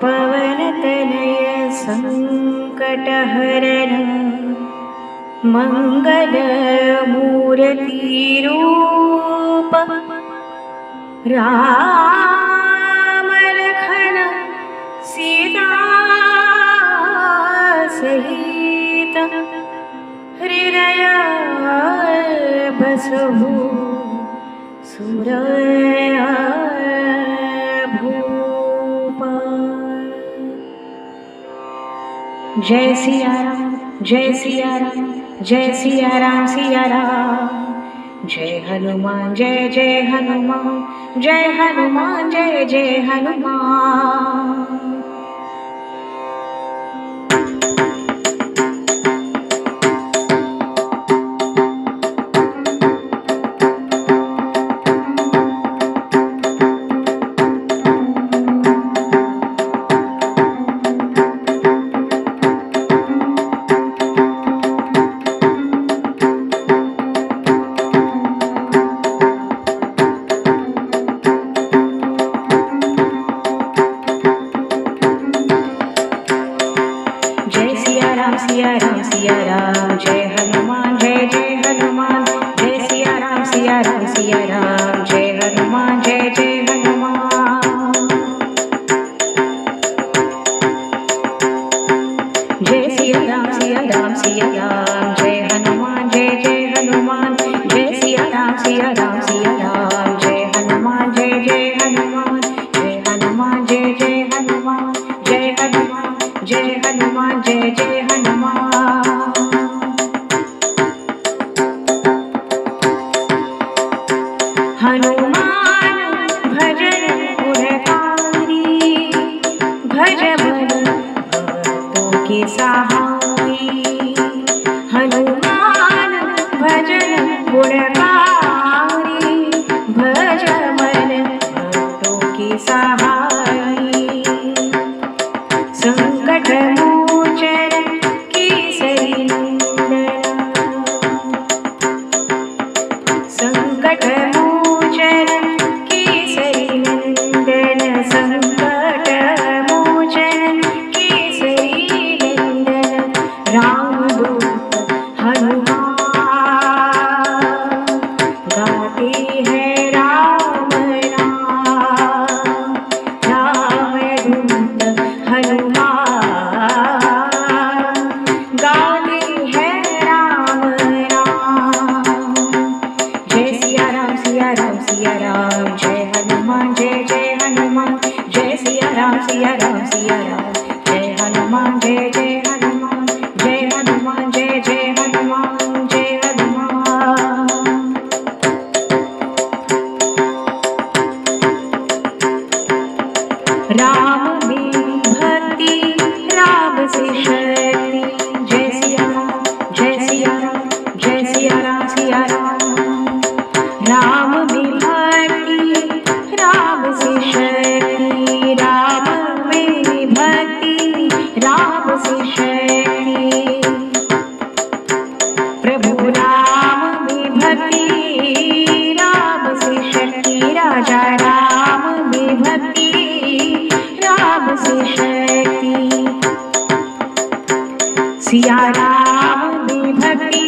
पवनतनय संकटहरण मंगलमूर्तिरूप राम लखन सीता सहित हृदय बसहु सुर भूप। जय सिया राम, जय सिया राम, जय सिया राम, सिया राम। जय हनुमान, जय जय हनुमान, जय हनुमान, जय जय हनुमान। सिया राम, सिया राम, जय हनुमान, जय जय हनुमान। जय सिया राम, सिया राम, सिया राम, जय हनुमान, जय जय हनुमान। जय सिया राम, सिया राम, सिया राम, जय हनुमान, जय जय हनुमान। जय सिया राम, सिया राम, सिया राम, जय हनुमान, जय जय हनुमान। जय हनुमान, जय जय हनुमान, जय हनुमान, जय हनुमान, जय जय हनुमान भजन गुणकारी, भज मन भक्तों की सहाई। हनुमान भजन गुणकारी, भज मन भक्तों की सहाई। संकट मोचन केसरी नंदन, संकट मोचन केसरी नंदन, संकट मोचन केसरी नंदन। रामदूत हनुमान गाते हैं राम नाम। रामदूत हनुमान गाते हैं राम नाम। जय सिया राम, सिया राम, सिया राम, जय हनुमान, जय जय हनुमान। जय सिया राम, सिया राम, सिया राम, जय हनुमान, जय जय हनुमान। जय हनुमान, जय जय हनुमान, जय हनुमान। राम में भक्ति, राम से शक्ति। जय सिया राम, जय सिया राम, जय सिया राम, सिया राम। राम में भक्ति, राम से शक्ति। राम में भक्ति, राम से शक्ति। प्रभु राम में भक्ति, राम से शक्ति। राजा राम में भक्ति, राम से शक्ति। सिया राम में भक्ति,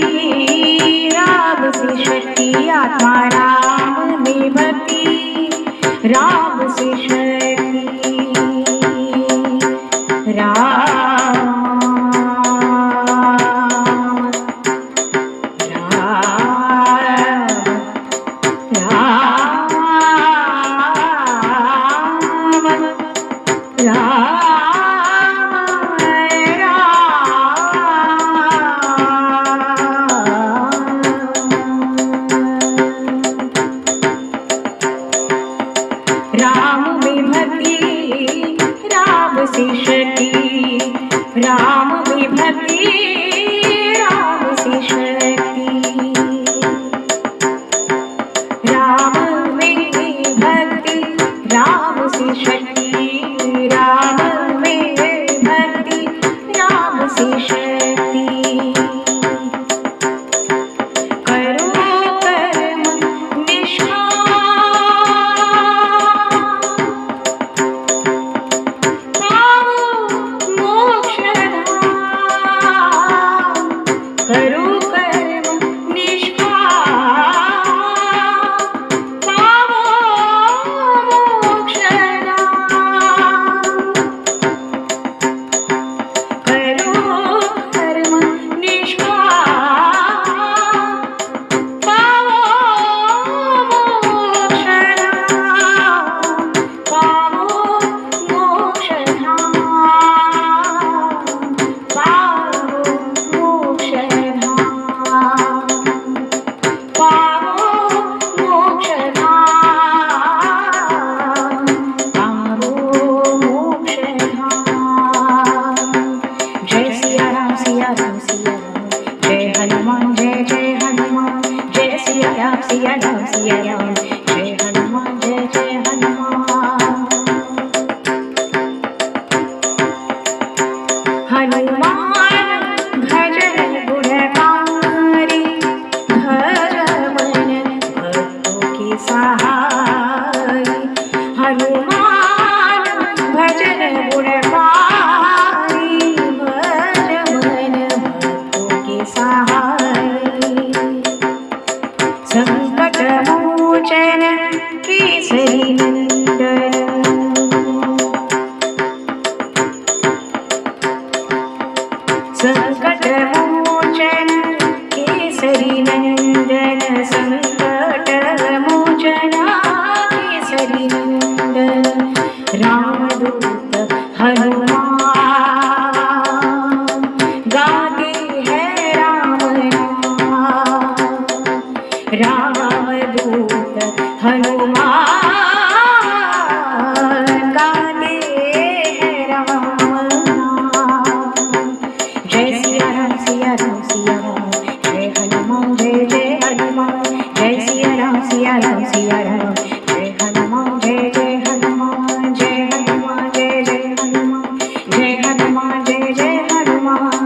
राम से शक्ति। आत्मा राम में भक्ति, राम से शक्ति। राम राम राम राम राम में भक्ति, राम से शक्ति। राम में भक्ति, राम से शक्ति। राम में भक्ति, राम से शक्ति। राम में भक्ति, राम से शक्ति। करो कर्म निष्काम, जय हनुमान जय जय हनुमान जय सिया राम सिया राम सिया राम जय हनुमान जय जय हनुमान हनुमान भजन गुणकारी भज मन भक्तों की सहाय हनुमान भजन गुणकारी भज मन भक्तों की सहाय संकट मोचन केसरी नंदन संकट मोचन केसरी नंदन संकट मोचन केसरी नंदन रामदूत हनुमान गाते हैं राम नाम रामदूत हनुमान गाते हैं राम नाम जय सिया राम सिया राम सिया राम जय हनुमान जय जय हनुमान जय सिया राम सिया राम सिया राम जय हनुमान जय जय हनुमान जय हनुमान जय जय हनुमान जय हनुमान जय जय हनुमान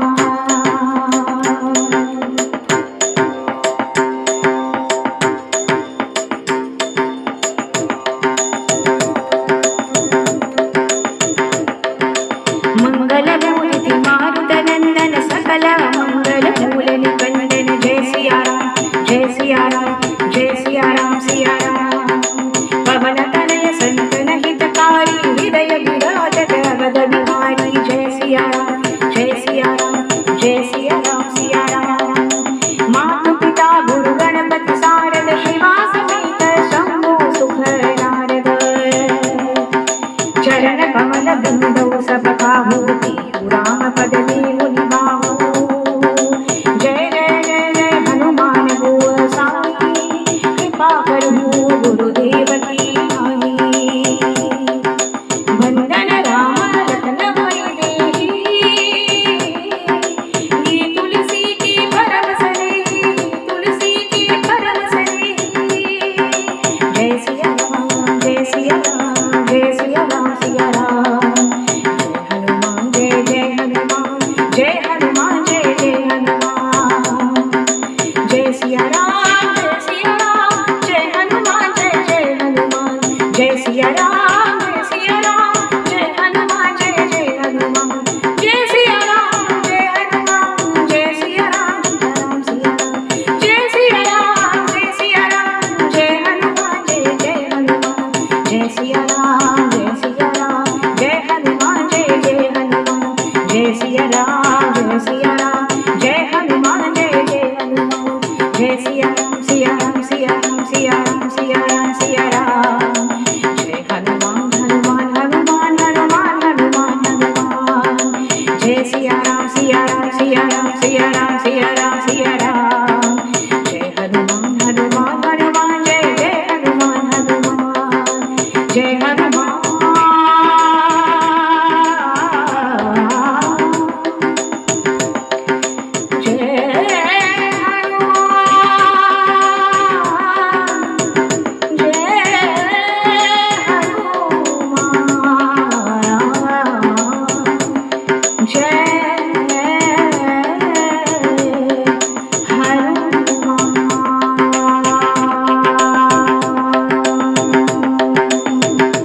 मंगल मूर्ति मारुत नंदन सकल मंगल मूल निकंदन जय सिया राम जय सिया राम सिया राम पवन तनय संतन हितकारी हृदय विराजत अवध बिहारी जय सिया राम जय सिया राम जय सिया राम सिया राम मातु पिता गुरु गणपति सारद शिवा समेत शंभु सुख नारद चरण कमल बिंदौ सबकाहूति राम पद में मुनि बाहु जय जय जय जय हनुमान गोसाई कृपा करहु गुरुदेव की नाई वंदन राम रतन भय देहि ये तुलसी की परम सनेही तुलसी की परम सनेही जय सिया राम जय सिया राम जय सिया राम सिया राम जय हनुमान जय हनुमान जय जय हनुमान जय सिया राम जय हनुमान जय जय हनुमान जय सिया राम जय हनुमान जय जय हनुमान जय सिया राम जय हनुमान जय सिया राम सिया राम जय सिया राम जय हनुमान जय जय हनुमान जय सिया राम जय हनुमान जय जय हनुमान जय सिया राम जय हनुमान जय जय हनुमान जय सिया राम सिया राम सिया राम सिया राम सिया राम सिया राम जय हनुमान हनुमान हनुमान हनुमान हनुमान हनुमान जय सिया राम सिया राम सिया राम सिया राम सिया राम सिया राम जय हनुमान हनुमान हनुमान जय जय हनुमान हनुमान जय हनुमान